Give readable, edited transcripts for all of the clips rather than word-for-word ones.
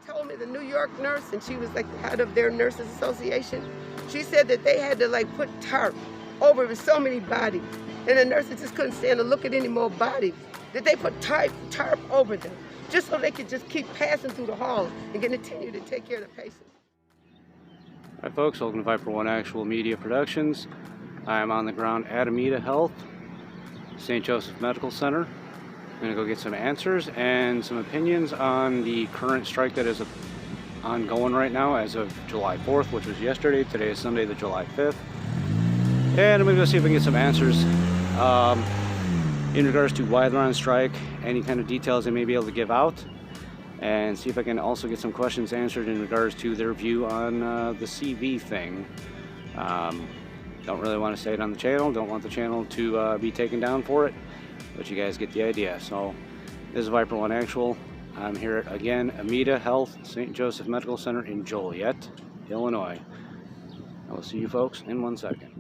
told me, the New York nurse, and she was like the head of their nurses association, she said that they had to like put tarp over so many bodies, and the nurses just couldn't stand to look at any more bodies, that they put tarp over them just so they could just keep passing through the hall and continue to take care of the patients. Hi folks, welcome to Viper One Actual Media Productions. I am on the ground at Amita Health, St. Joseph Medical Center. I'm going to go get some answers and some opinions on the current strike that is ongoing right now as of July 4th, which was yesterday. Today is Sunday, the July 5th. And I'm going to go see if I can get some answers in regards to why they're on strike, any kind of details they may be able to give out, and see if I can also get some questions answered in regards to their view on the CV thing. Don't really want to say it on the channel, don't want the channel to be taken down for it, but you guys get the idea. So this is Viper One Actual. I'm here at, again, Amita Health, St. Joseph Medical Center in Joliet, Illinois. I will see you folks in 1 second.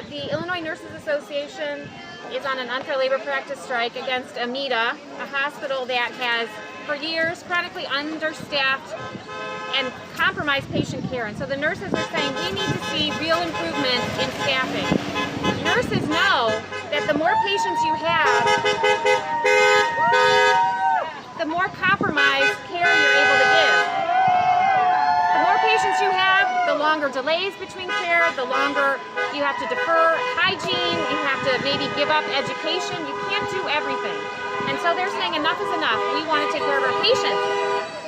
The Illinois Nurses Association is on an unfair labor practice strike against Amita, a hospital that has, for years, chronically understaffed and compromised patient care. And so the nurses are saying we need to see real improvement in staffing. Nurses know that the more patients you have, the more compromised care you're able to give. The more patients you have, the longer delays between care, the longer you have to defer hygiene, you have to maybe give up education. You can't do everything. And so they're saying enough is enough. We want to take care of our patients.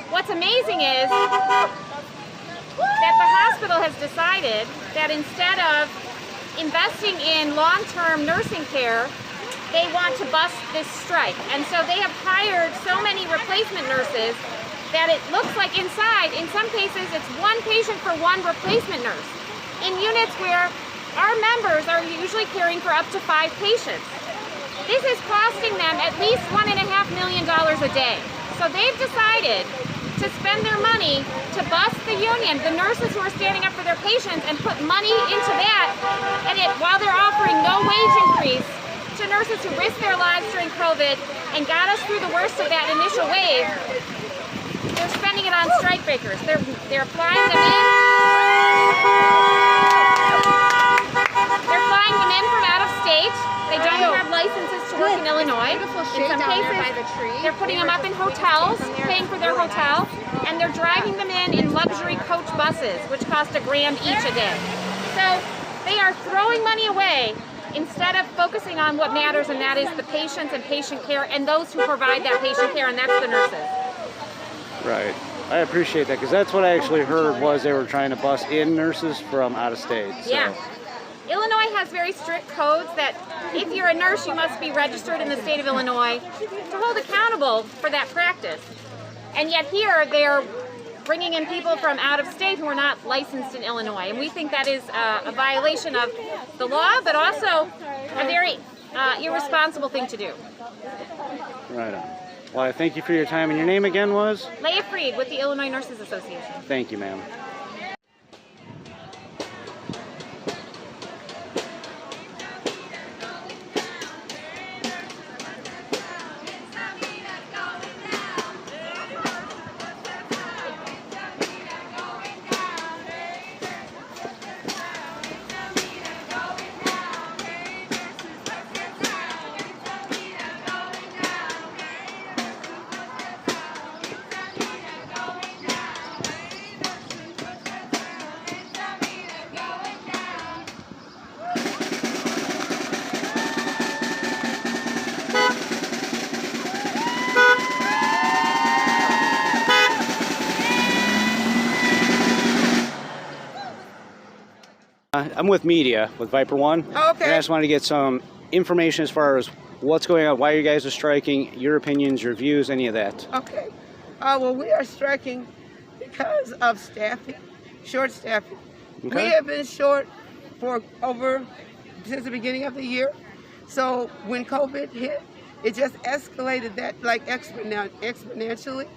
What's amazing is that the hospital has decided that instead of investing in long-term nursing care, they want to bust this strike. And so they have hired so many replacement nurses that it looks like inside, in some cases, it's one patient for one replacement nurse. In units where our members are usually caring for up to 5 patients. This is costing them at least $1.5 million a day. So they've decided to spend their money to bust the union, the nurses who are standing up for their patients, and put money into that, and while they're offering no wage increase to nurses who risked their lives during COVID and got us through the worst of that initial wave, they're spending it on strike breakers. They're flying them in. They're flying them in from out of state. They don't have licenses to work in Illinois. In some cases, they're putting them up in hotels, paying for their hotel, and they're driving them in luxury coach buses, which cost $1,000 each a day. So they are throwing money away instead of focusing on what matters, and that is the patients and patient care and those who provide that patient care, and that's the nurses. Right. I appreciate that, because that's what I actually heard, was they were trying to bust in nurses from out of state. So. Yeah. Illinois has very strict codes that if you're a nurse, you must be registered in the state of Illinois to hold accountable for that practice. And yet here they're bringing in people from out of state who are not licensed in Illinois. And we think that is a violation of the law, but also a very irresponsible thing to do. Right on. Well, I thank you for your time. And your name again was? Leah Freed with the Illinois Nurses Association. Thank you, ma'am. I'm with media, with Viper One. Oh, okay. And I just wanted to get some information as far as What's going on? Why you guys are striking? Your opinions, your views, any of that? Okay. Well, we are striking because of staffing, short staffing. Okay. We have been short since the beginning of the year. So when COVID hit, it just escalated that like exponentially.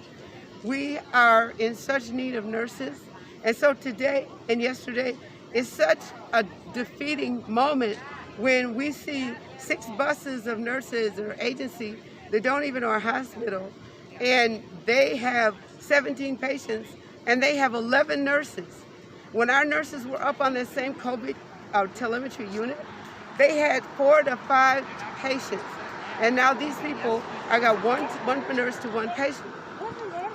We are in such need of nurses. And so today and yesterday is such a defeating moment when we see 6 buses of nurses or agency that don't even know our hospital, and they have 17 patients and they have 11 nurses. When our nurses were up on the same COVID telemetry unit, they had 4 to 5 patients. And now these people, I got one nurse to 1 patient.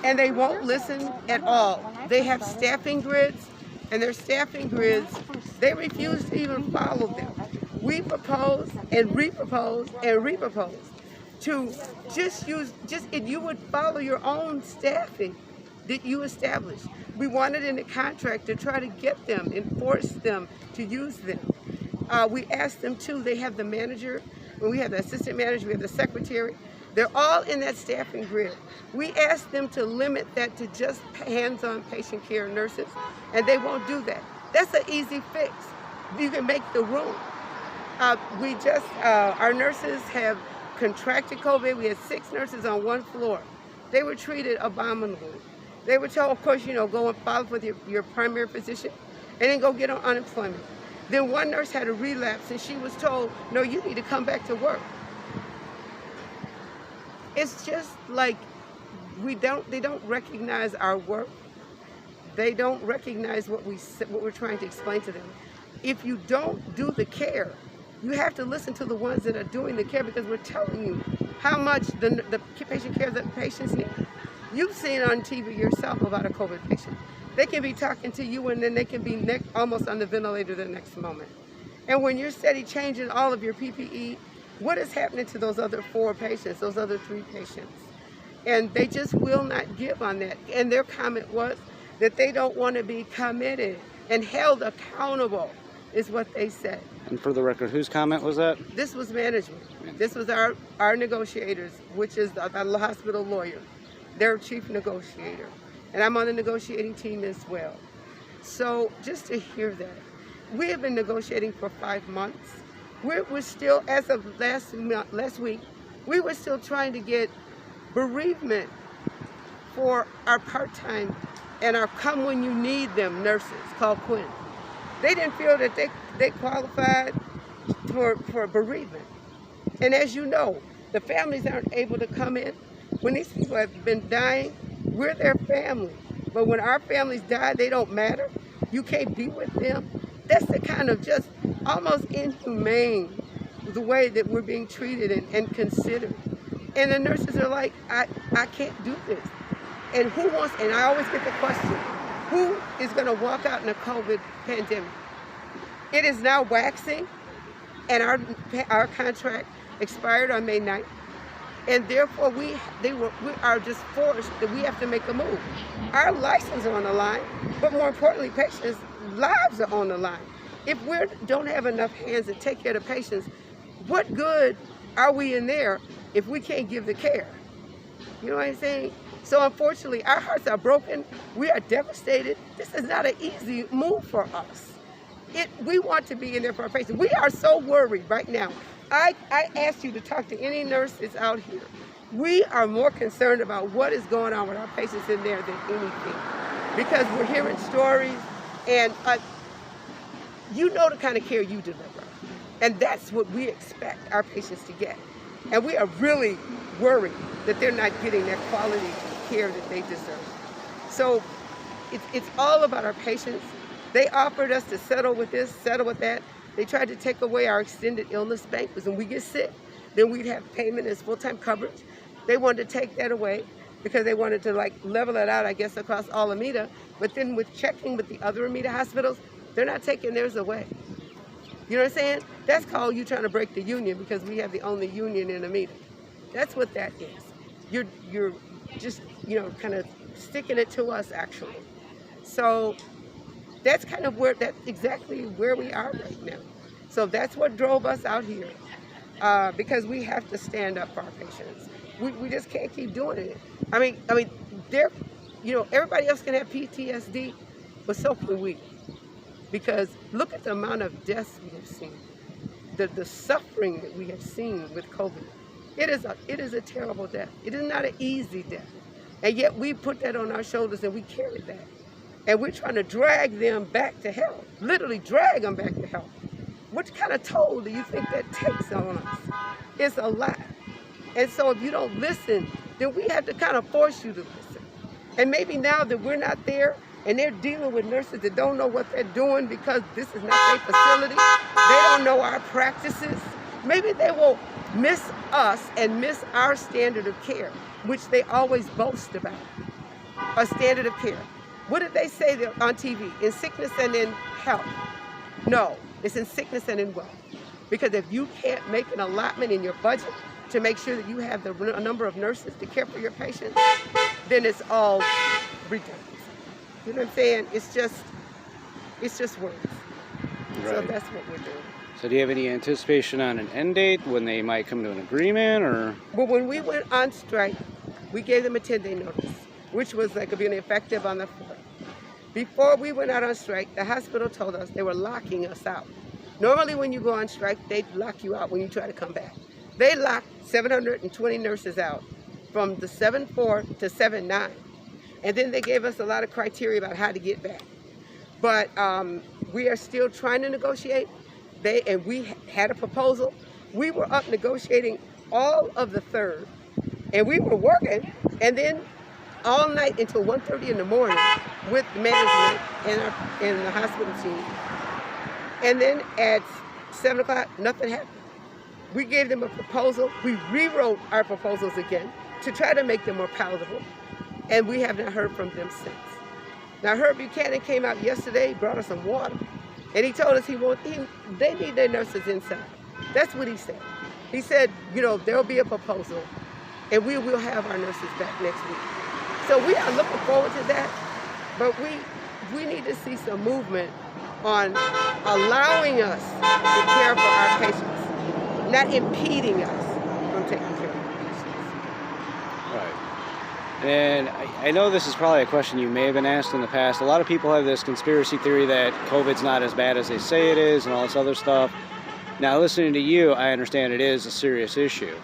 And they won't listen at all. They have staffing grids, and their staffing grids, they refuse to even follow them. We propose and repropose and repropose to if you would follow your own staffing that you establish. We wanted in the contract to try to get them and force them to use them. We asked them too, they have the manager, when we have the assistant manager, we have the secretary. They're all in that staffing grid. We asked them to limit that to just hands-on patient care nurses, and they won't do that. That's an easy fix. You can make the room. Our nurses have contracted COVID. We had 6 nurses on 1 floor. They were treated abominably. They were told, of course, go and follow up with your primary physician and then go get on unemployment. Then one nurse had a relapse and she was told, no, you need to come back to work. It's just like they don't recognize our work. They don't recognize what we're trying to explain to them. If you don't do the care, you have to listen to the ones that are doing the care, because we're telling you how much the patient care that patients need. You've seen on TV yourself about a COVID patient. They can be talking to you and then they can be almost on the ventilator the next moment. And when you're steady changing all of your PPE, what is happening to those other 4 patients, those other 3 patients? And they just will not give on that. And their comment was that they don't want to be committed and held accountable, is what they said. And for the record, whose comment was that? This was management. This was our negotiators, which is the hospital lawyer, their chief negotiator. And I'm on the negotiating team as well. So just to hear that. We have been negotiating for 5 months. We're still, as of last week, we were still trying to get bereavement for our part-time and our come when you need them nurses called Quinn. They didn't feel that they qualified for bereavement. And as you know, the families aren't able to come in. When these people have been dying, we're their family. But when our families die, they don't matter. You can't be with them. That's the kind of just almost inhumane the way that we're being treated and considered. And the nurses are like, I can't do this. And I always get the question, who is gonna walk out in a COVID pandemic? It is now waxing, and our contract expired on May 9th. And therefore, we are just forced that we have to make a move. Our license is on the line, but more importantly, patients' lives are on the line. If we don't have enough hands to take care of the patients, what good are we in there if we can't give the care? You know what I'm saying? So unfortunately, our hearts are broken. We are devastated. This is not an easy move for us. We want to be in there for our patients. We are so worried right now. I asked you to talk to any nurse that's out here. We are more concerned about what is going on with our patients in there than anything, because we're hearing stories, and you know the kind of care you deliver, and that's what we expect our patients to get. And we are really worried that they're not getting that quality care that they deserve. So it's all about our patients. They offered us to settle with this, settle with that. They tried to take away our extended illness bank, because when we get sick, then we'd have payment as full-time coverage. They wanted to take that away because they wanted to level it out, I guess, across all AMITA. But then with checking with the other AMITA hospitals, they're not taking theirs away. You know what I'm saying? That's called you trying to break the union, because we have the only union in AMITA. That's what that is. You're just, kind of sticking it to us, actually. So that's exactly where we are right now. So that's what drove us out here. because we have to stand up for our patients. We just can't keep doing it. I mean, they're, everybody else can have PTSD, but so can we. Because look at the amount of deaths we have seen, the suffering that we have seen with COVID. It is a terrible death. It is not an easy death. And yet we put that on our shoulders and we carry that. And we're trying to drag them back to health, literally drag them back to health. What kind of toll do you think that takes on us? It's a lot. And so if you don't listen, then we have to kind of force you to listen. And maybe now that we're not there and they're dealing with nurses that don't know what they're doing because this is not their facility, they don't know our practices, maybe they will miss us and miss our standard of care, which they always boast about, a standard of care. What did they say on TV? In sickness and in health? No, it's in sickness and in wealth. Because if you can't make an allotment in your budget to make sure that you have the number of nurses to care for your patients, then it's all redundant. You know what I'm saying? It's just words. Right. So that's what we're doing. So do you have any anticipation on an end date, when they might come to an agreement, or? Well, when we went on strike, we gave them a 10-day notice, which was like being effective on the 4th. Before we went out on strike, the hospital told us they were locking us out. Normally when you go on strike, they lock you out when you try to come back. They locked 720 nurses out from the 7-4 to 7-9. And then they gave us a lot of criteria about how to get back. But we are still trying to negotiate. And we had a proposal. We were up negotiating all of the 3rd. And we were working, and then all night until 1:30 in the morning with management and the hospital team. And then at 7 o'clock, nothing happened. We gave them a proposal. We rewrote our proposals again to try to make them more palatable. And we have not heard from them since. Now, Herb Buchanan came out yesterday, brought us some water. And he told us they need their nurses inside. That's what he said. He said, there'll be a proposal, and we will have our nurses back next week. So we are looking forward to that, but we need to see some movement on allowing us to care for our patients, not impeding us from taking care of our patients. Right. And I know this is probably a question you may have been asked in the past. A lot of people have this conspiracy theory that COVID's not as bad as they say it is and all this other stuff. Now, listening to you, I understand it is a serious issue.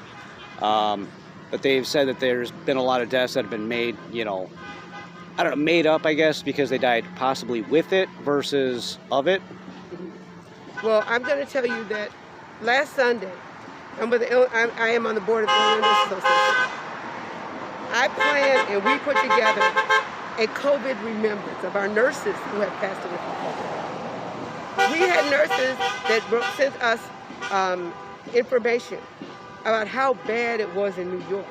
But they've said that there's been a lot of deaths that have been made, made up, I guess, because they died possibly with it versus of it. Well, I'm going to tell you that last Sunday, I am on the board of the Illinois Nurses Association. I planned and we put together a COVID remembrance of our nurses who have passed away from COVID. We had nurses that sent us information about how bad it was in New York.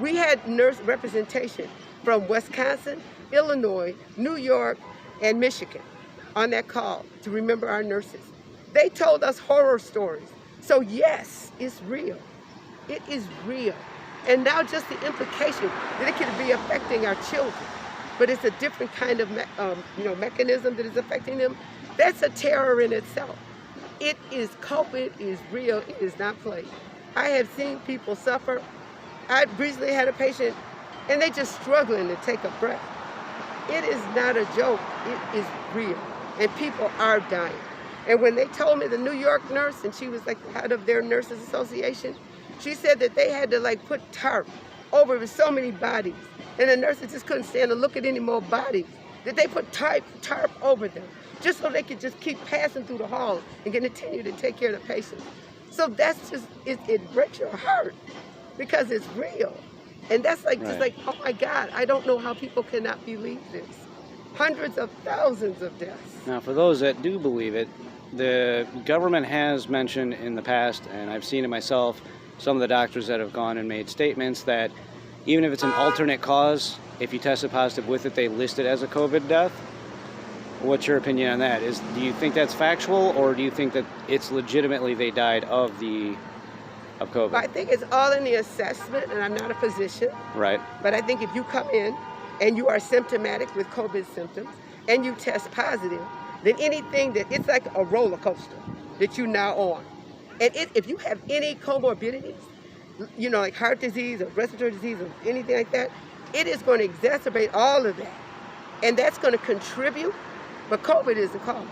We had nurse representation from Wisconsin, Illinois, New York, and Michigan on that call to remember our nurses. They told us horror stories. So yes, it's real. It is real. And now just the implication that it could be affecting our children, but it's a different kind of mechanism that is affecting them. That's a terror in itself. COVID is real, it is not played. I have seen people suffer. I recently had a patient and they just struggling to take a breath. It is not a joke, it is real. And people are dying. And when they told me, the New York nurse, and she was like the head of their nurses association, she said that they had to put tarp over so many bodies. And the nurses just couldn't stand to look at any more bodies. That they put tarp over them just so they could just keep passing through the halls and continue to take care of the patients. So that's just, it breaks your heart because it's real. And that's just like, oh my God, I don't know how people cannot believe this. Hundreds of thousands of deaths. Now, for those that do believe it, the government has mentioned in the past, and I've seen it myself, some of the doctors that have gone and made statements that even if it's an alternate cause, if you tested positive with it, they list it as a COVID death. What's your opinion on that? Do you think that's factual, or do you think that it's legitimately they died of COVID? Well, I think it's all in the assessment, and I'm not a physician. Right. But I think if you come in and you are symptomatic with COVID symptoms and you test positive, then anything it's like a roller coaster that you're now on. And if you have any comorbidities, you know, like heart disease or respiratory disease or anything like that, it is going to exacerbate all of that. And that's going to contribute, but COVID is the cause.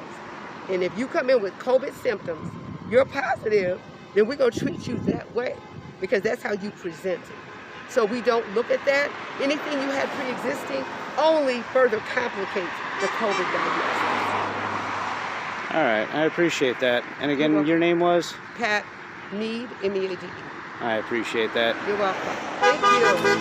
And if you come in with COVID symptoms, you're positive, then we're going to treat you that way because that's how you present it. So we don't look at that. Anything you had pre-existing only further complicates the COVID diagnosis. All right, I appreciate that. And again, welcome. your name was? Pat Meade, M-E-A-D-E. I appreciate that. You're welcome. Thank you.